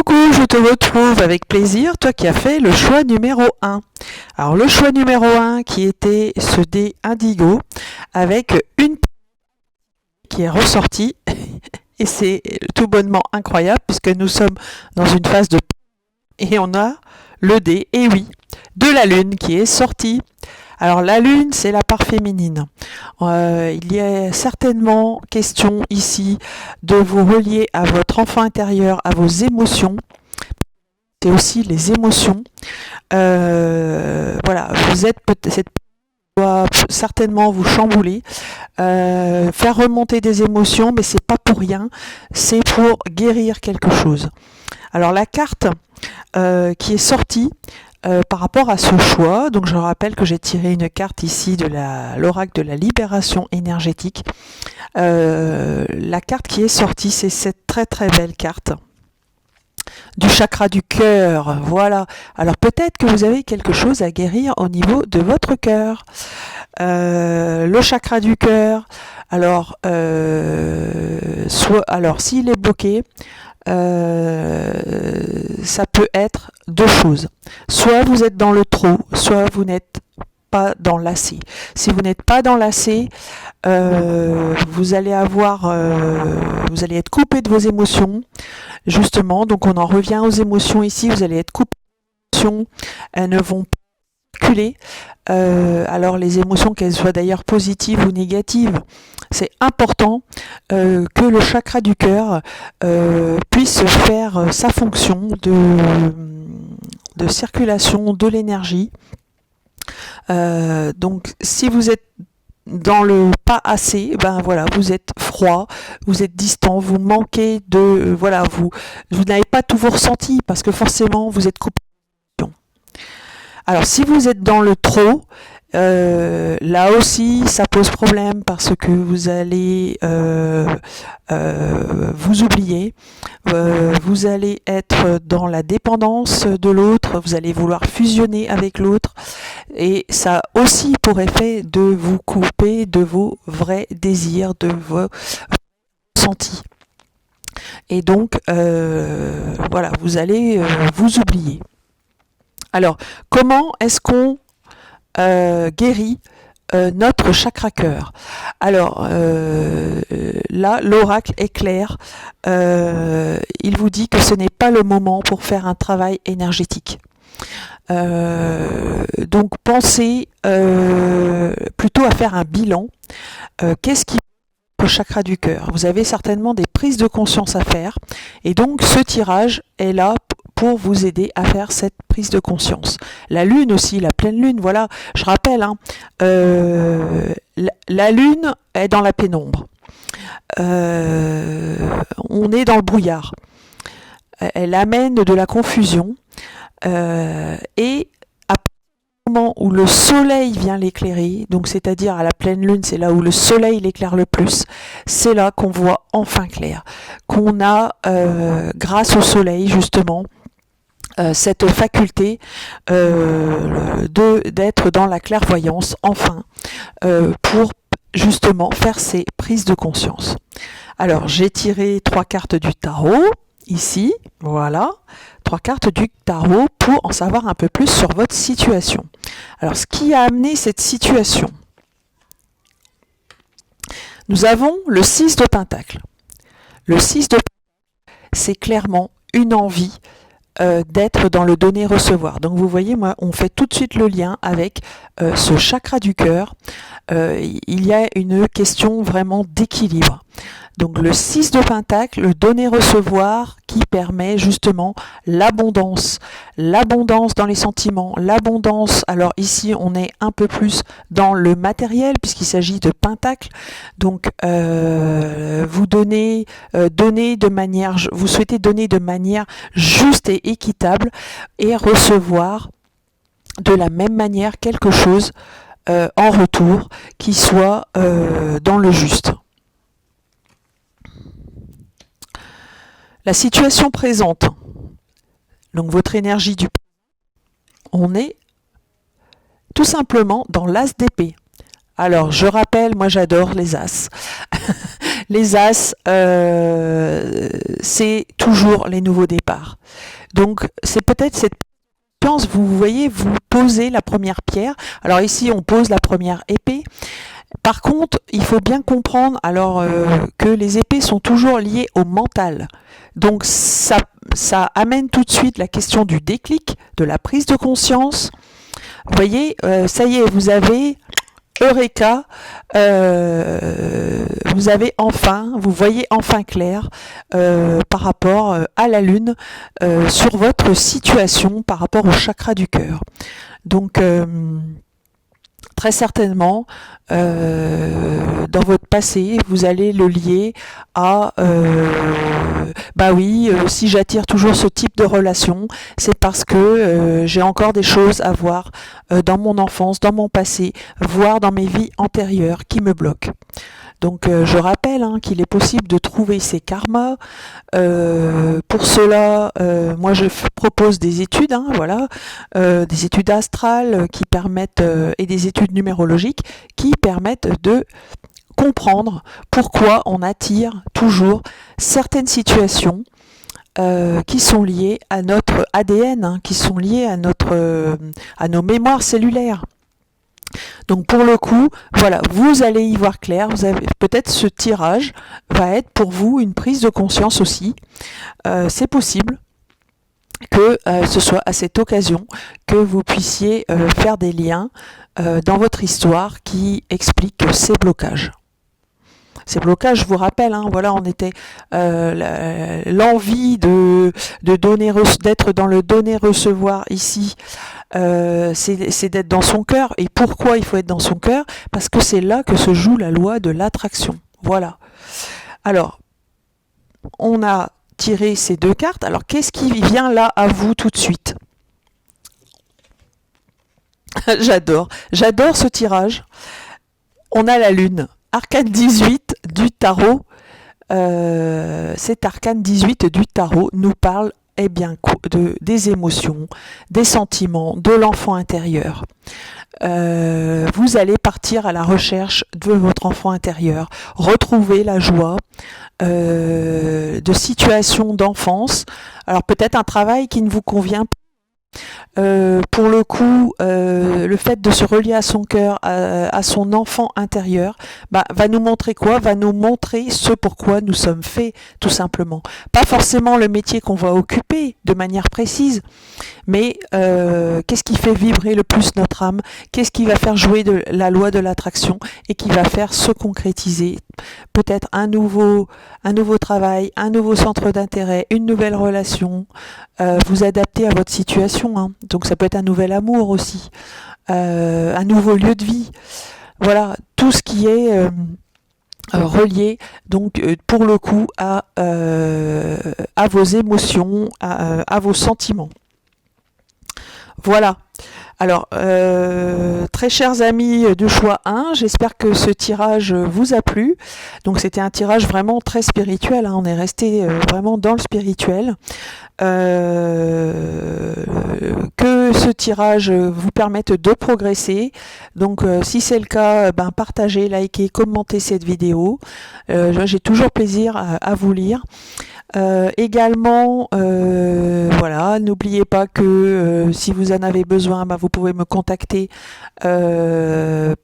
Coucou, je te retrouve avec plaisir, toi qui as fait le choix numéro 1. Alors le choix numéro 1 qui était ce dé indigo avec une qui est ressortie et c'est tout bonnement incroyable puisque nous sommes dans une phase de et on a le dé, et oui, de la lune qui est sortie. Alors la lune, c'est la part féminine. Il y a certainement question ici de vous relier à votre enfant intérieur, à vos émotions. C'est aussi les émotions. Voilà, vous êtes peut-être doit certainement vous chambouler, faire remonter des émotions, mais c'est pas pour rien, c'est pour guérir quelque chose. Alors la carte qui est sortie par rapport à ce choix, donc je rappelle que j'ai tiré une carte ici de l'oracle de la libération énergétique. La carte qui est sortie, c'est cette très très belle carte du chakra du cœur. Voilà. Alors peut-être que vous avez quelque chose à guérir au niveau de votre cœur. Le chakra du cœur, alors s'il est bloqué, ça peut être deux choses. Soit vous êtes dans le trop, soit vous n'êtes pas dans l'assez. Si vous n'êtes pas dans l'assez, vous allez vous allez être coupé de vos émotions, justement. Donc on en revient aux émotions ici. Vous allez être coupé de vos émotions. Elles ne vont pas circuler. Alors les émotions, qu'elles soient d'ailleurs positives ou négatives, c'est important que le chakra du cœur puisse faire sa fonction de circulation de l'énergie. Donc si vous êtes dans le pas assez, ben voilà, vous êtes froid, vous êtes distant, vous manquez de, voilà, vous n'avez pas tous vos ressentis parce que forcément vous êtes coupé. Alors si vous êtes dans le trop, là aussi ça pose problème parce que vous allez vous oublier, vous allez être dans la dépendance de l'autre, vous allez vouloir fusionner avec l'autre et ça a aussi pour effet de vous couper de vos vrais désirs, de vos ressentis. Et donc voilà, vous allez vous oublier. Alors, comment est-ce qu'on guérit notre chakra cœur? Alors, là, l'oracle est clair. Il vous dit que ce n'est pas le moment pour faire un travail énergétique. Donc, pensez plutôt à faire un bilan. Qu'est-ce qui le chakra du cœur? Vous avez certainement des prises de conscience à faire. Et donc, ce tirage est là pour vous aider à faire cette prise de conscience. La lune aussi, la pleine lune, voilà, je rappelle, hein, la lune est dans la pénombre. On est dans le brouillard. Elle amène de la confusion et à partir du moment où le soleil vient l'éclairer, donc c'est-à-dire à la pleine lune, c'est là où le soleil l'éclaire le plus, c'est là qu'on voit enfin clair, qu'on a, grâce au soleil justement, cette faculté d'être dans la clairvoyance, enfin, pour justement faire ces prises de conscience. Alors, j'ai tiré 3 cartes du tarot, ici, voilà, 3 cartes du tarot pour en savoir un peu plus sur votre situation. Alors, ce qui a amené cette situation? Nous avons le 6 de Pentacle. Le 6 de Pentacle, c'est clairement une envie d'être dans le donner-recevoir. Donc vous voyez, moi, on fait tout de suite le lien avec ce chakra du cœur. Il y a une question vraiment d'équilibre. Donc le 6 de Pentacle, le donner-recevoir qui permet justement l'abondance. L'abondance dans les sentiments, l'abondance, alors ici on est un peu plus dans le matériel puisqu'il s'agit de Pentacle. Donc vous vous souhaitez donner de manière juste et équitable et recevoir de la même manière quelque chose en retour qui soit dans le juste. La situation présente, donc votre énergie on est tout simplement dans l'as d'épée. Alors je rappelle, moi j'adore les as. Les As, c'est toujours les nouveaux départs. Donc c'est peut-être cette chance, vous voyez, vous posez la première pierre. Alors ici on pose la première épée. Par contre, il faut bien comprendre que les épées sont toujours liées au mental. Donc ça amène tout de suite la question du déclic, de la prise de conscience. Vous voyez, ça y est, vous avez Eureka, vous voyez enfin clair par rapport à la Lune sur votre situation par rapport au chakra du cœur. Donc très certainement, dans votre passé, vous allez le lier à si j'attire toujours ce type de relation, c'est parce que j'ai encore des choses à voir dans mon enfance, dans mon passé, voire dans mes vies antérieures qui me bloquent. Donc je rappelle qu'il est possible de trouver ces karmas. Pour cela, moi je propose des études, des études astrales qui permettent et des études numérologiques qui permettent de comprendre pourquoi on attire toujours certaines situations qui sont liées à notre ADN, qui sont liées à nos mémoires cellulaires. Donc pour le coup, voilà, vous allez y voir clair, peut-être ce tirage va être pour vous une prise de conscience aussi. C'est possible que ce soit à cette occasion que vous puissiez faire des liens dans votre histoire qui expliquent ces blocages. Ces blocages, je vous rappelle, on était l'envie de donner, d'être dans le donner-recevoir ici. C'est d'être dans son cœur. Et pourquoi il faut être dans son cœur? Parce que c'est là que se joue la loi de l'attraction. Voilà. Alors, on a tiré ces deux cartes. Alors, qu'est-ce qui vient là à vous tout de suite? J'adore ce tirage. On a la Lune. Arcane 18 du tarot. Cet arcane 18 du tarot nous parle des émotions, des sentiments, de l'enfant intérieur. Vous allez partir à la recherche de votre enfant intérieur, retrouver la joie de situations d'enfance. Alors peut-être un travail qui ne vous convient pas. Pour le coup, le fait de se relier à son cœur, à son enfant intérieur, va nous montrer quoi? Va nous montrer ce pourquoi nous sommes faits, tout simplement. Pas forcément le métier qu'on va occuper de manière précise, mais qu'est-ce qui fait vibrer le plus notre âme? Qu'est-ce qui va faire jouer la loi de l'attraction et qui va faire se concrétiser peut-être un nouveau travail, un nouveau centre d'intérêt, une nouvelle relation, vous adapter à votre situation. Donc ça peut être un nouvel amour aussi, un nouveau lieu de vie. Voilà, tout ce qui est relié donc pour le coup à vos émotions, à vos sentiments. Voilà. Alors, très chers amis de choix 1, j'espère que ce tirage vous a plu. Donc c'était un tirage vraiment très spirituel, on est resté vraiment dans le spirituel. Que ce tirage vous permette de progresser. Donc si c'est le cas, partagez, likez, commentez cette vidéo. J'ai toujours plaisir à vous lire. Également, voilà, n'oubliez pas que si vous en avez besoin, vous pouvez me contacter la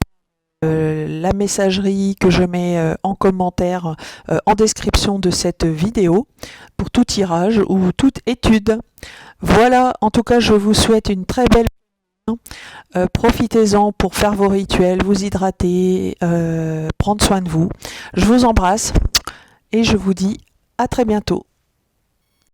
messagerie que je mets en commentaire en description de cette vidéo pour tout tirage ou toute étude. Voilà, en tout cas, je vous souhaite une très belle profitez-en pour faire vos rituels, vous hydrater, prendre soin de vous. Je vous embrasse et je vous dis à très bientôt.